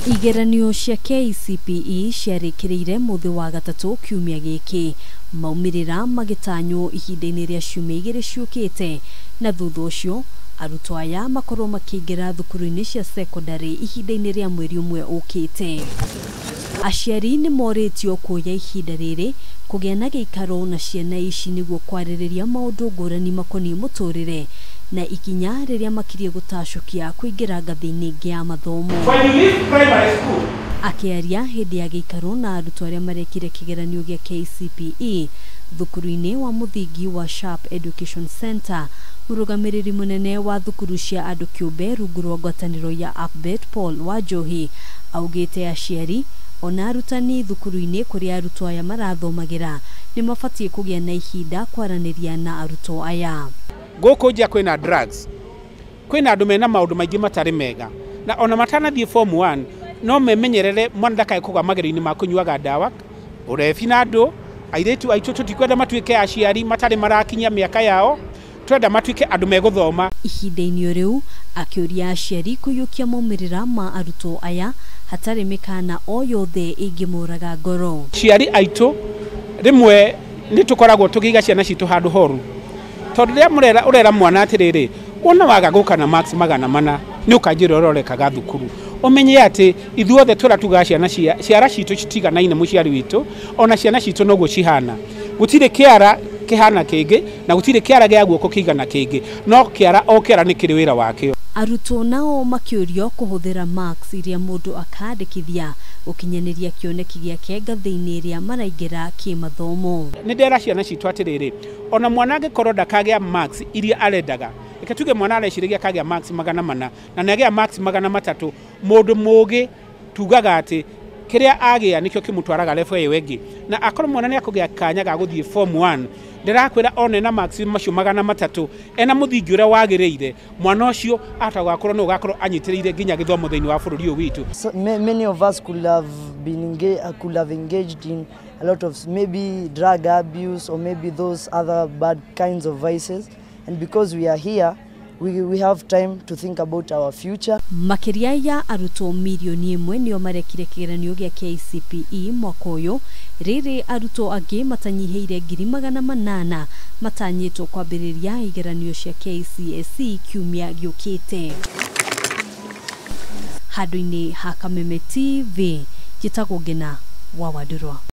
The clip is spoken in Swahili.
Igeranio cia KCPE ciarĩkĩrĩire mũthĩ wa gatatũ kiumia gĩkĩ, maumirira magĩtanywo ihinda-ini rĩa ciumia 2 ciukite, na thutha ũcio arutwo aya makorwo makĩingĩra thukuru-inĩ cia secondary ihinda-ini rĩa mweri ũmwe ũkĩte. Aciari nimoritio kuoya ihinda rĩrĩ kũgĩa na gĩikaro na ciana ici nĩguo kwarĩrĩria maũndũ ngũrani makoniĩ mũtũrĩre na ikinya rĩrĩa makirie gũtacũkia kũingĩra ngathĩ-inĩ ĩngĩ ya mathomo. Akĩaria hĩndĩ ya gĩikaro na arutwo arĩa marekire kigeranio gĩa KCPE thukuru-inĩ wa mũthingi wa Sharp Education Center, mũrũgamĩrĩri mũnene wa thukuru cia andũ kĩũmbe rungu rwa ngwatanĩro ya Upbet Paul wa Njohi augĩte aciari ona arutani thukuru-inĩ kũrĩa arutwo aya marathomagĩra nĩ mabatiĩ kũgĩa na ihinda kwaranĩria na arutwo aya. Gũkũ nja kwĩna drugs, kwĩna andũ mena maũndũ maingĩ matarĩ mega, na ona matanathiĩ form 1 no memenyerere mwana ndakae kũgwa magerio-inĩ ma kũnyuaga ndawa, ũrebi na andũ. Airĩtu aitũ tũtikwenda matuĩke aciari matarĩ marakinyia mĩaka yao, twenda matuĩke andũ megũthoma. Ihinda-inĩ rĩu akĩũria aciari kũiyũkia maumĩrĩra ma arutwo aya hatarĩ mĩkana o yothe ĩngĩmũraga ngoro. Aciari aitũ rĩmwe nĩ tũkoragwo tũkĩiga ciana citũ handũ horu, tondũ rĩrĩa ũrera mwana atĩrĩrĩ, wona waga gũka na marks 400 nĩ ũkanjĩra ũrorekaga thukuru, ũmenye atĩ ithuothe tũratuga ciara citũ citiganaine mũciari witũ, ona ciana citũ noguo cihana. Gũtirĩ kĩara kĩhana kĩngĩ na gũtirĩ kĩara gĩa guoko kĩigana kĩngĩ, no kĩara o kĩara nĩ kĩrĩ wĩra wakĩo. Arutwo nao makĩũrio kũhũthĩra marks iria mũndũ akandĩkithia gũkinyanĩria kĩoneki gĩake ngathĩ-inĩ ĩrĩa maraingĩra kĩmathomo. Nĩ ndera ciana citũ atĩrĩrĩ, ona mwana angĩkorwo ndakagĩa marks iria arendaga, reke tuge mwana arecirĩgia akagĩa marks 400 na nĩagĩa marks 300, mũndũ mũũgĩ tugaga atĩ kĩrĩa agĩa nĩkĩo kĩmũtwaraga level ĩyo ĩngĩ, na akorwo mwana nĩ akũgĩa kanya ga gũthiĩ form 1 ndĩrakwĩra one na marks macio 300 ena mũthingi ũrĩa wagĩrĩire, mwana ũcio atagakorwo no gakorwo anyitĩrĩire nginya gĩthomo thĩinĩ wa bũrũri ũyũ witũ. Many of us could have engaged in a lot of maybe drug abuse or maybe those other bad kinds of vices, and because we are here we have time to think about our future. Makiria ya arutwo milioni 1 nĩo marekire kigeranio gĩa KCPE mwaka ũyũ. Riri arutwo angĩ matanyihĩire 800 matanyitwo kwambĩrĩria igeranio cia KCSE kiumia gĩũkĩte. Handũ-inĩ ha Kameme TV, njĩtagwo Ngina wa Wadurwa.